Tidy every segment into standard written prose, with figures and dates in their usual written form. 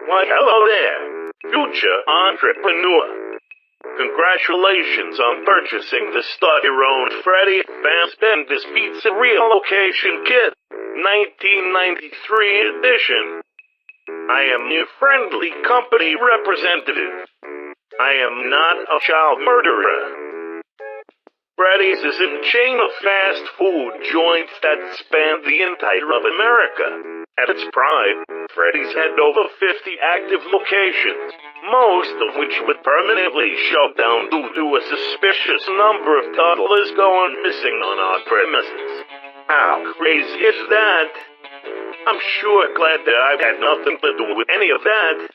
Why, hello there, future entrepreneur. Congratulations on purchasing the start-your-own Freddy Fazbender's Pizzeria Location Kit, 1993 edition. I am your friendly company representative. I am not a child murderer. Freddy's is a chain of fast food joints that span the entire of America. At its prime, Freddy's had over 50 active locations, most of which would permanently shut down due to a suspicious number of toddlers going missing on our premises. How crazy is that? I'm sure glad that I've had nothing to do with any of that.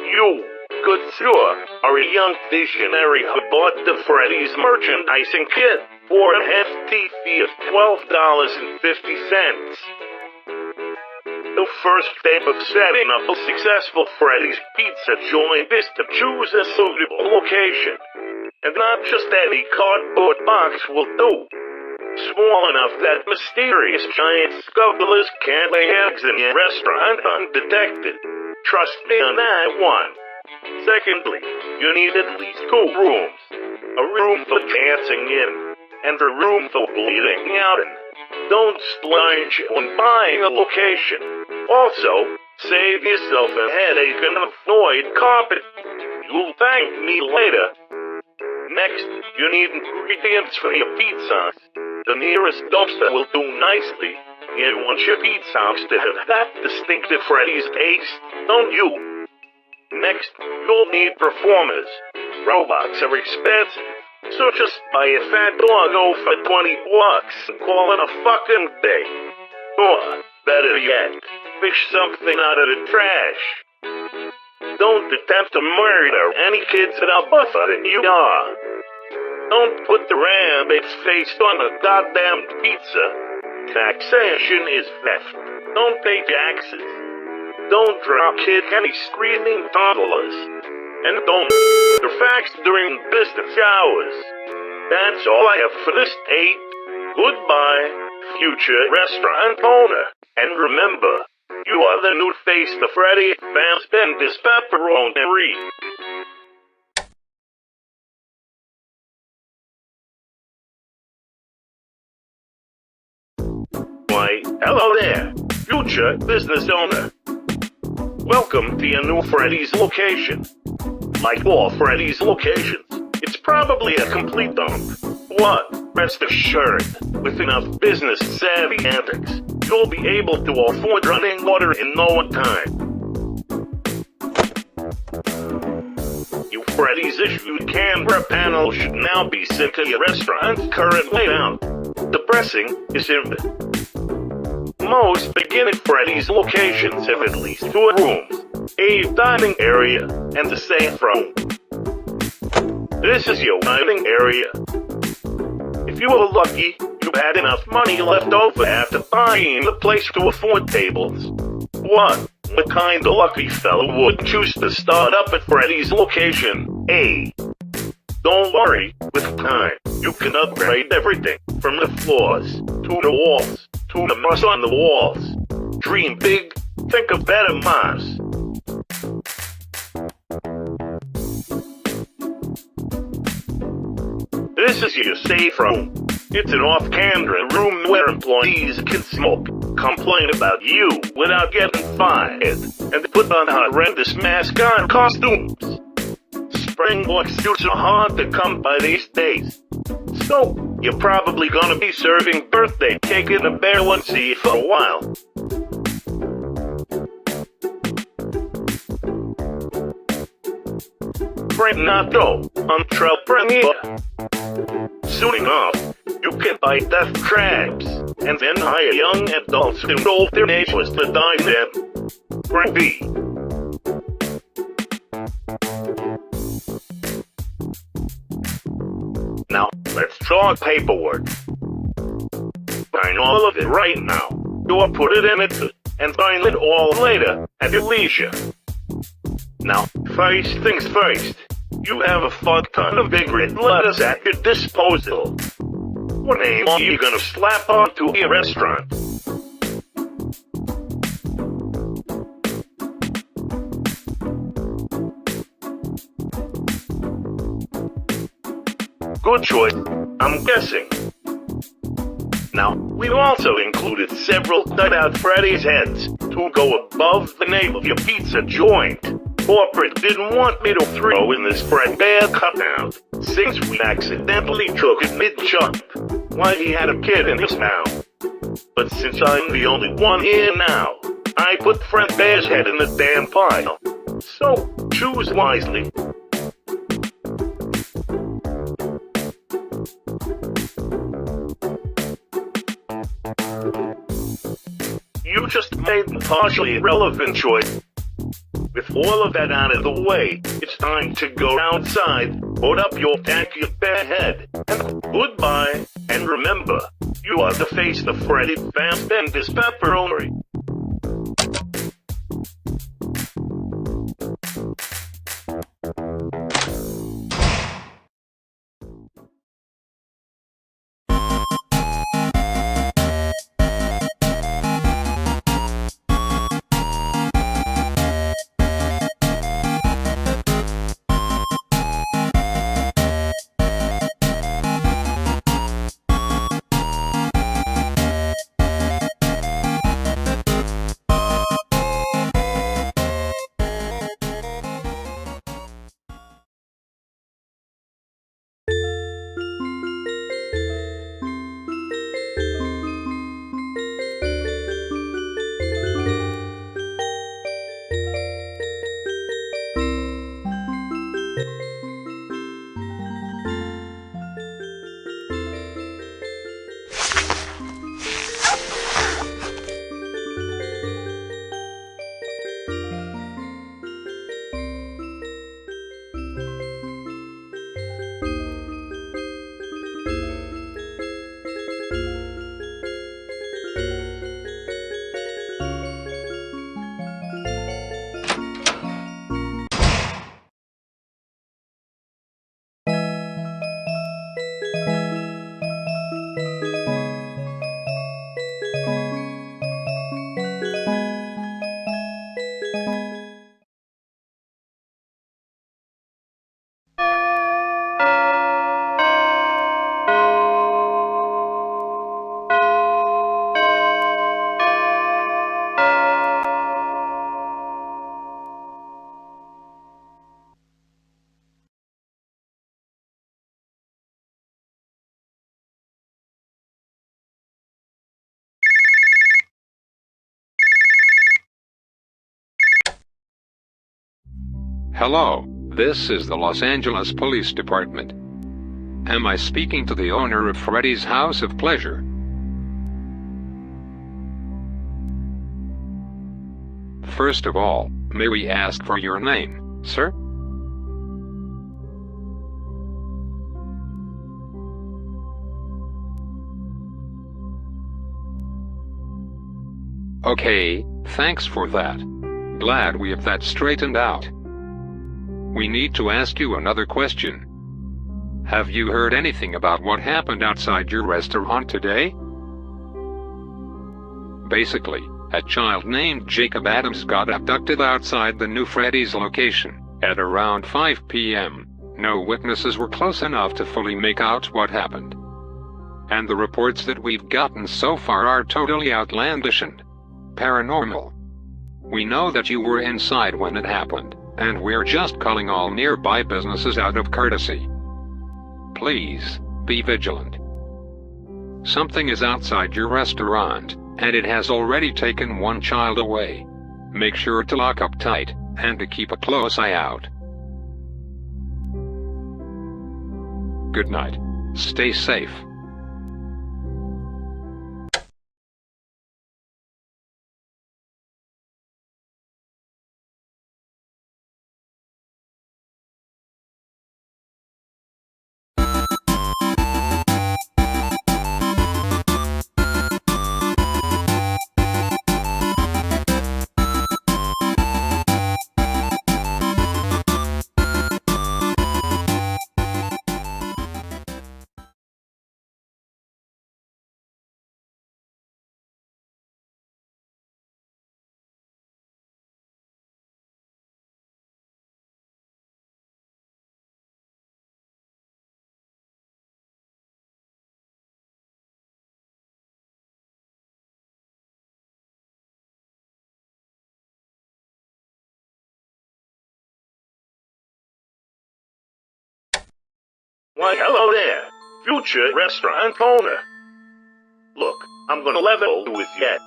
You, good sir, are a young visionary who bought the Freddy's merchandising kit for a hefty fee of $12.50. The first step of setting up a successful Freddy's pizza joint is to choose a suitable location. And not just any cardboard box will do. Small enough that mysterious giant scuttlers can't lay eggs in your restaurant undetected. Trust me on that one. Secondly, you need at least 2 rooms. A room for dancing in, and a room for bleeding out in. Don't splurge on buying a location. Also, save yourself a headache and a void carpet. You'll thank me later. Next, you need ingredients for your pizzas. The nearest dumpster will do nicely. You want your pizzas to have that distinctive Freddy's taste, don't you? Next, you'll need performers. Robots are expensive, so just buy a fat doggo for $20 and call it a fucking day. Or, better yet, fish something out of the trash. Don't attempt to murder any kids that are buffer than you are. Don't put the rabbit's face on a goddamn pizza. Taxation is theft. Don't pay taxes. Don't kick any screaming toddlers. And don't the facts during business hours. That's all I have for this date. Goodbye, future restaurant owner. And remember, you are the new face to Freddy Fazbender's Pepperoni. Why, hello there, future business owner. Welcome to your new Freddy's location. Like all Freddy's locations, it's probably a complete dump. But, rest assured, with enough business-savvy antics, you'll be able to afford running water in no time. You Freddy's issued camera panel should now be sent to your restaurant's current layout. The pressing is imminent. Most beginning Freddy's locations have at least 2 rooms, a dining area, and a safe room. This is your dining area. If you were lucky, you had enough money left over after buying the place to afford tables. What kind of lucky fellow would choose to start up at Freddy's location A? Don't worry, with time, you can upgrade everything from the floors to the walls to the moss on the walls. Dream big, think of better moss. This is your safe room. It's an off-camera room where employees can smoke, complain about you without getting fired, and put on horrendous mascot costumes. Springboard suits are hard to come by these days. So, you're probably gonna be serving birthday cake in a bear onesie for a while. Frenato, entrepreneur. Suiting off, you can buy death traps, and then hire young adults to roll their neighbors to dine them. Freddy. Now, let's talk paperwork. Sign all of it right now, or put it in it, and sign it all later at your leisure. Now, first things first, you have a fuck ton of big red letters at your disposal. What name are you gonna slap onto your restaurant? Good choice, I'm guessing. Now, we've also included several cut-out Freddy's heads to go above the name of your pizza joint. Corporate didn't want me to throw in this Fredbear cutout, since we accidentally took it mid-jump, while he had a kid in his mouth. But since I'm the only one here now, I put Fredbear's head in the damn pile. So, choose wisely. You just made the partially irrelevant choice. With all of that out of the way, it's time to go outside, put up your tacky bear head, and goodbye. And remember, you are the face of Freddy Fast and this pepperoni. Hello, this is the Los Angeles Police Department. Am I speaking to the owner of Freddy's House of Pleasure? First of all, may we ask for your name, sir? Okay, thanks for that. Glad we have that straightened out. We need to ask you another question. Have you heard anything about what happened outside your restaurant today? Basically, a child named Jacob Adams got abducted outside the new Freddy's location at around 5 p.m. No witnesses were close enough to fully make out what happened. And the reports that we've gotten so far are totally outlandish and paranormal. We know that you were inside when it happened, and we're just calling all nearby businesses out of courtesy. Please, be vigilant. Something is outside your restaurant, and it has already taken one child away. Make sure to lock up tight, and to keep a close eye out. Good night. Stay safe. Why, hello there, future restaurant owner. Look, I'm gonna level with you.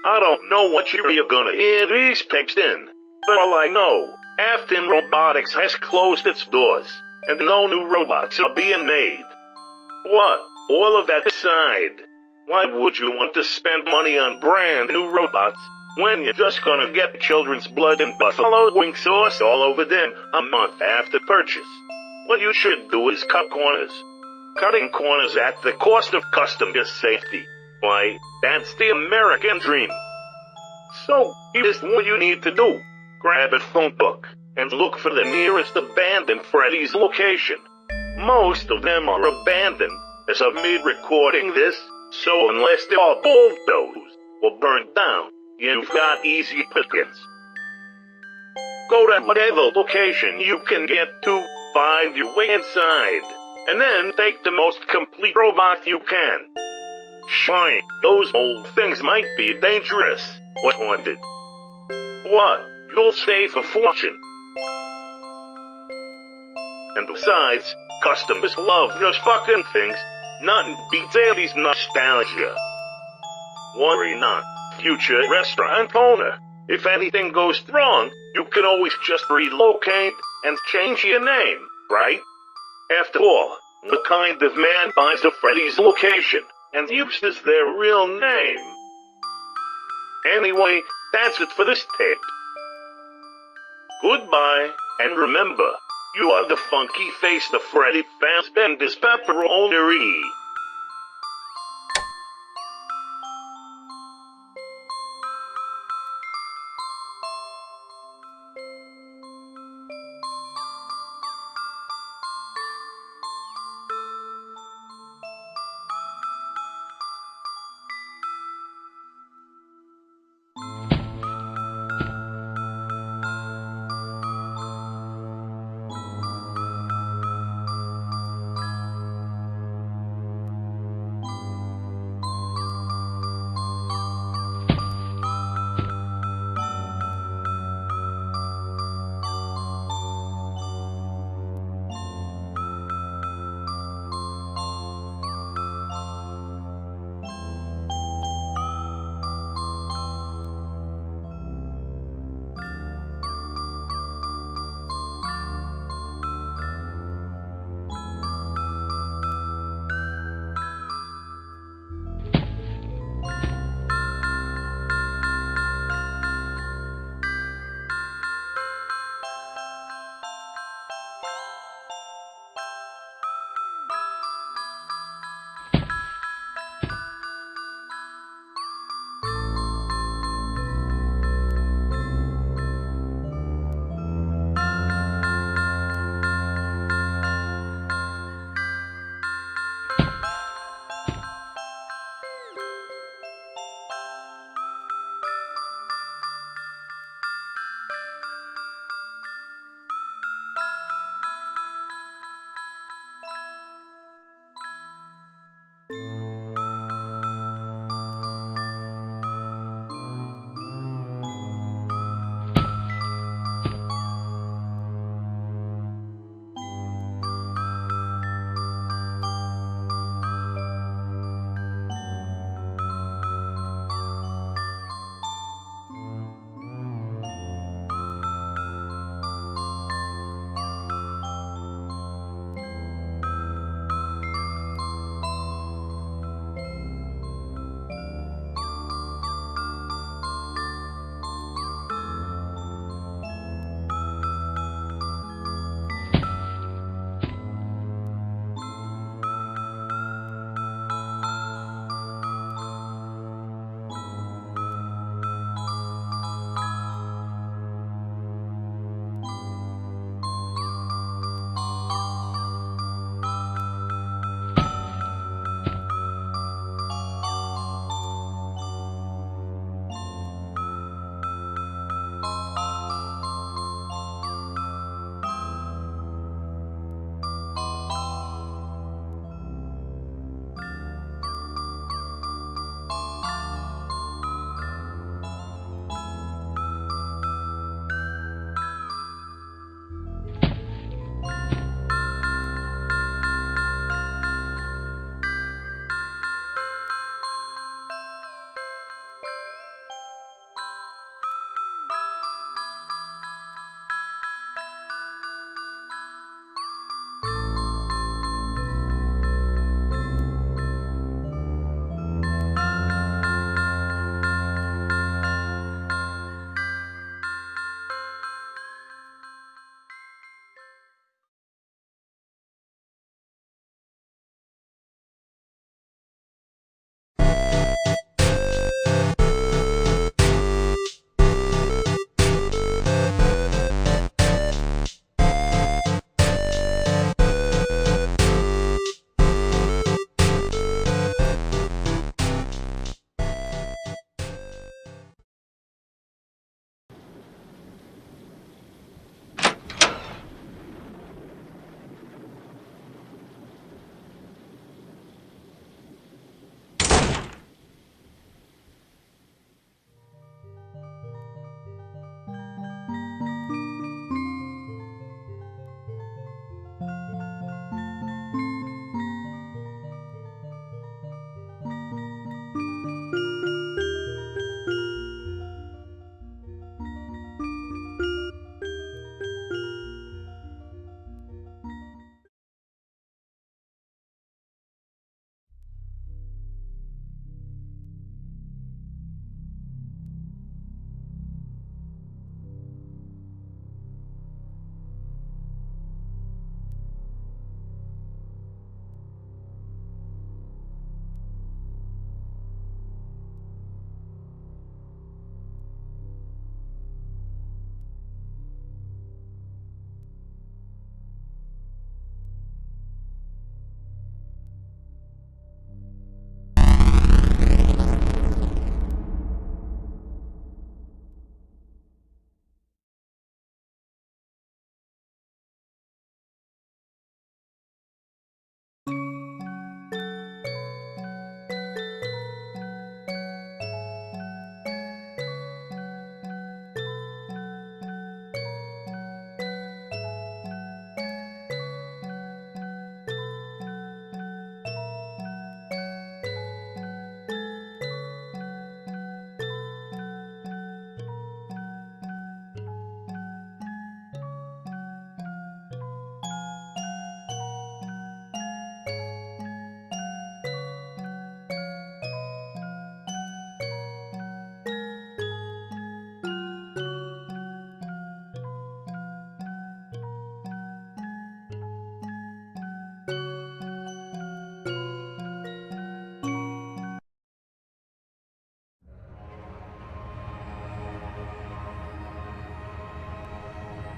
I don't know what you're gonna hear these texts in, but all I know, Afton Robotics has closed its doors, and no new robots are being made. What? All of that aside, why would you want to spend money on brand new robots when you're just gonna get children's blood and buffalo wing sauce all over them a month after purchase? What you should do is cut corners. Cutting corners at the cost of customer safety. Why, that's the American dream. So, here's what you need to do. Grab a phone book and look for the nearest abandoned Freddy's location. Most of them are abandoned as of me recording this, so unless they are bulldozed or burned down, you've got easy pickings. Go to whatever location you can get to, find your way inside, and then take the most complete robot you can. Sure, those old things might be dangerous or haunted. What? You'll save a fortune. And besides, customers love those fucking things. Nothing beats 80s nostalgia. Worry not, future restaurant owner. If anything goes wrong, you can always just relocate and change your name, right? After all, what kind of man buys a Freddy's location and uses their real name? Anyway, that's it for this tape. Goodbye, and remember, you are the funky face of Freddy Fazbear's pepperoni.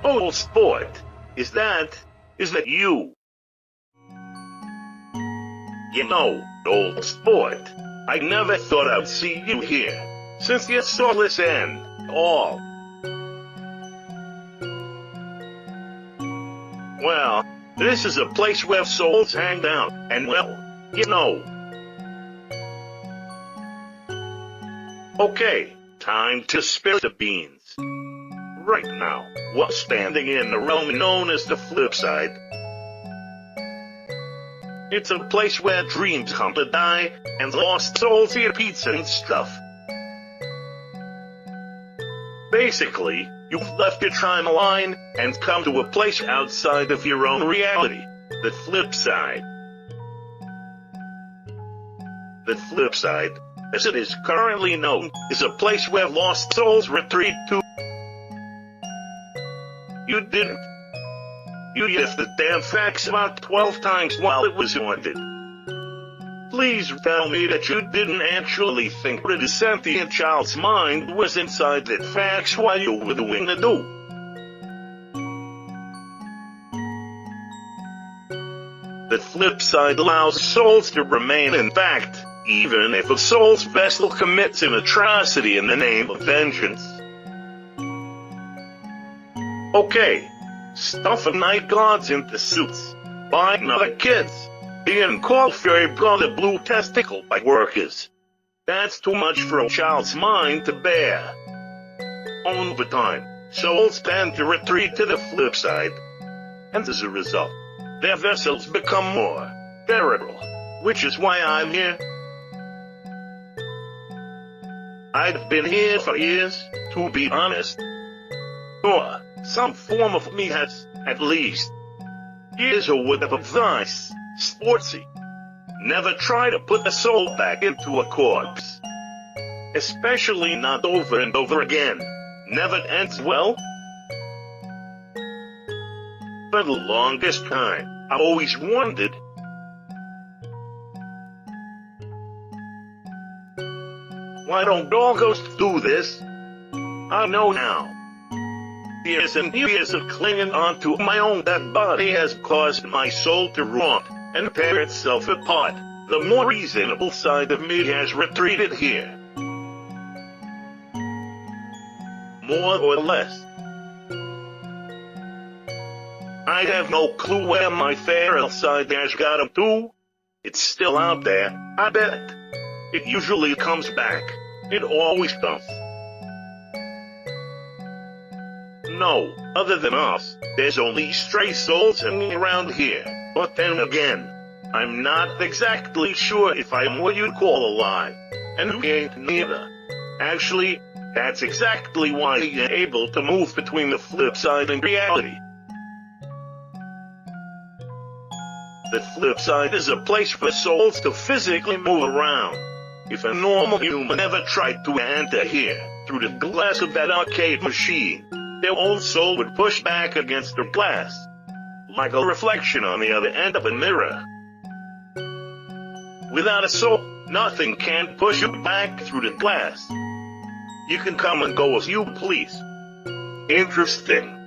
Oh, sport. Is that you? You know, old sport, I never thought I'd see you here, since your soulless end, all. Well, this is a place where souls hang out, and well, you know. Okay, time to spill the beans. Right now, we're standing in the realm known as the flip side. It's a place where dreams come to die, and lost souls eat pizza and stuff. Basically, you've left your timeline and come to a place outside of your own reality, the flip side. The flip side, as it is currently known, is a place where lost souls retreat to. You didn't. You used the damn fax about 12 times while it was haunted. Please tell me that you didn't actually think that a sentient child's mind was inside that fax while you were doing the do. The flip side allows souls to remain intact, even if a soul's vessel commits an atrocity in the name of vengeance. Okay, stuff of night guards into suits, buying other kids, being called fairy brother blue testicle by workers. That's too much for a child's mind to bear. Over time, souls tend to retreat to the flip side, and as a result, their vessels become more bearable, which is why I'm here. I've been here for years, to be honest. Or some form of me has, at least. Here's a word of advice, sportsy. Never try to put a soul back into a corpse. Especially not over and over again. Never ends well. For the longest time, I've always wondered, why don't all ghosts do this? I know now. Years and years of clinging onto my own dead body has caused my soul to rot and tear itself apart. The more reasonable side of me has retreated here. More or less. I have no clue where my feral side has gotten to. It's still out there, I bet. It usually comes back. It always does. No, other than us, there's only stray souls hanging around here. But then again, I'm not exactly sure if I'm what you'd call alive. And we ain't neither. Actually, that's exactly why you're able to move between the flip side and reality. The flip side is a place for souls to physically move around. If a normal human ever tried to enter here, through the glass of that arcade machine, their old soul would push back against the glass, like a reflection on the other end of a mirror. Without a soul, nothing can push you back through the glass. You can come and go as you please. Interesting.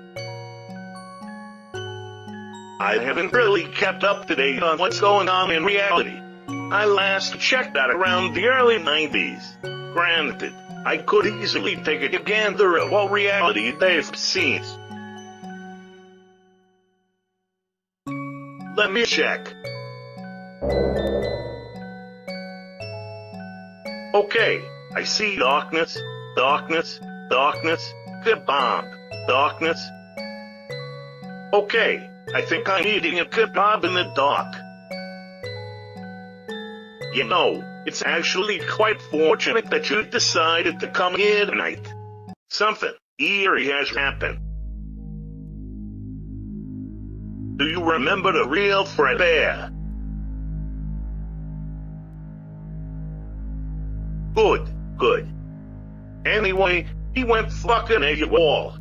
I haven't really kept up to date on what's going on in reality. I last checked that around the early 90s. Granted, I could easily take a gander at what reality they've seen. Let me check. Okay, I see darkness, darkness, darkness, kebab, darkness. Okay, I think I'm eating a kebab in the dark. You know, it's actually quite fortunate that you decided to come here tonight. Something eerie has happened. Do you remember the real Freddy? Good. Anyway, he went fucking AWOL.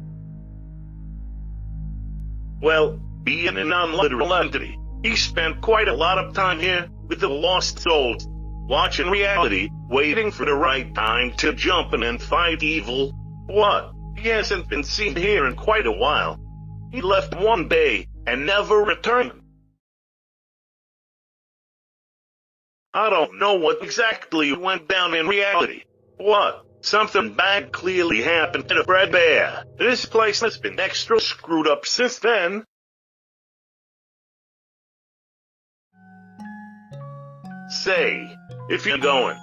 Well, being an unliteral entity, he spent quite a lot of time here with the lost souls, watching reality, waiting for the right time to jump in and fight evil. What? He hasn't been seen here in quite a while. He left one day and never returned. I don't know what exactly went down in reality. What? Something bad clearly happened to the Fred Bear. This place has been extra screwed up since then. Say, if you're going,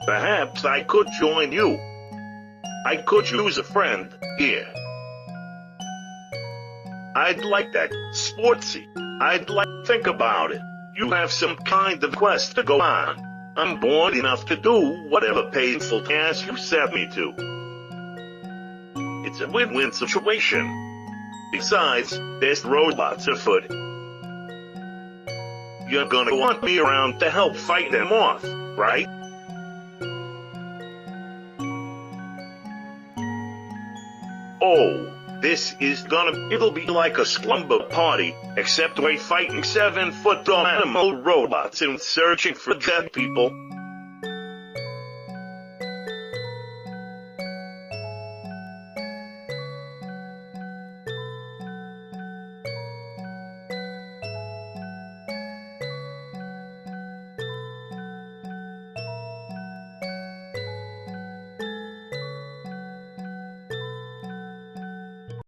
perhaps I could join you. I could use a friend here. I'd like that, sportsy. I'd like to think about it. You have some kind of quest to go on. I'm bored enough to do whatever painful task you set me to. It's a win-win situation. Besides, there's robots afoot. You're gonna want me around to help fight them off, right? Oh, it'll be like a slumber party, except we're fighting 7-foot tall animal robots and searching for dead people.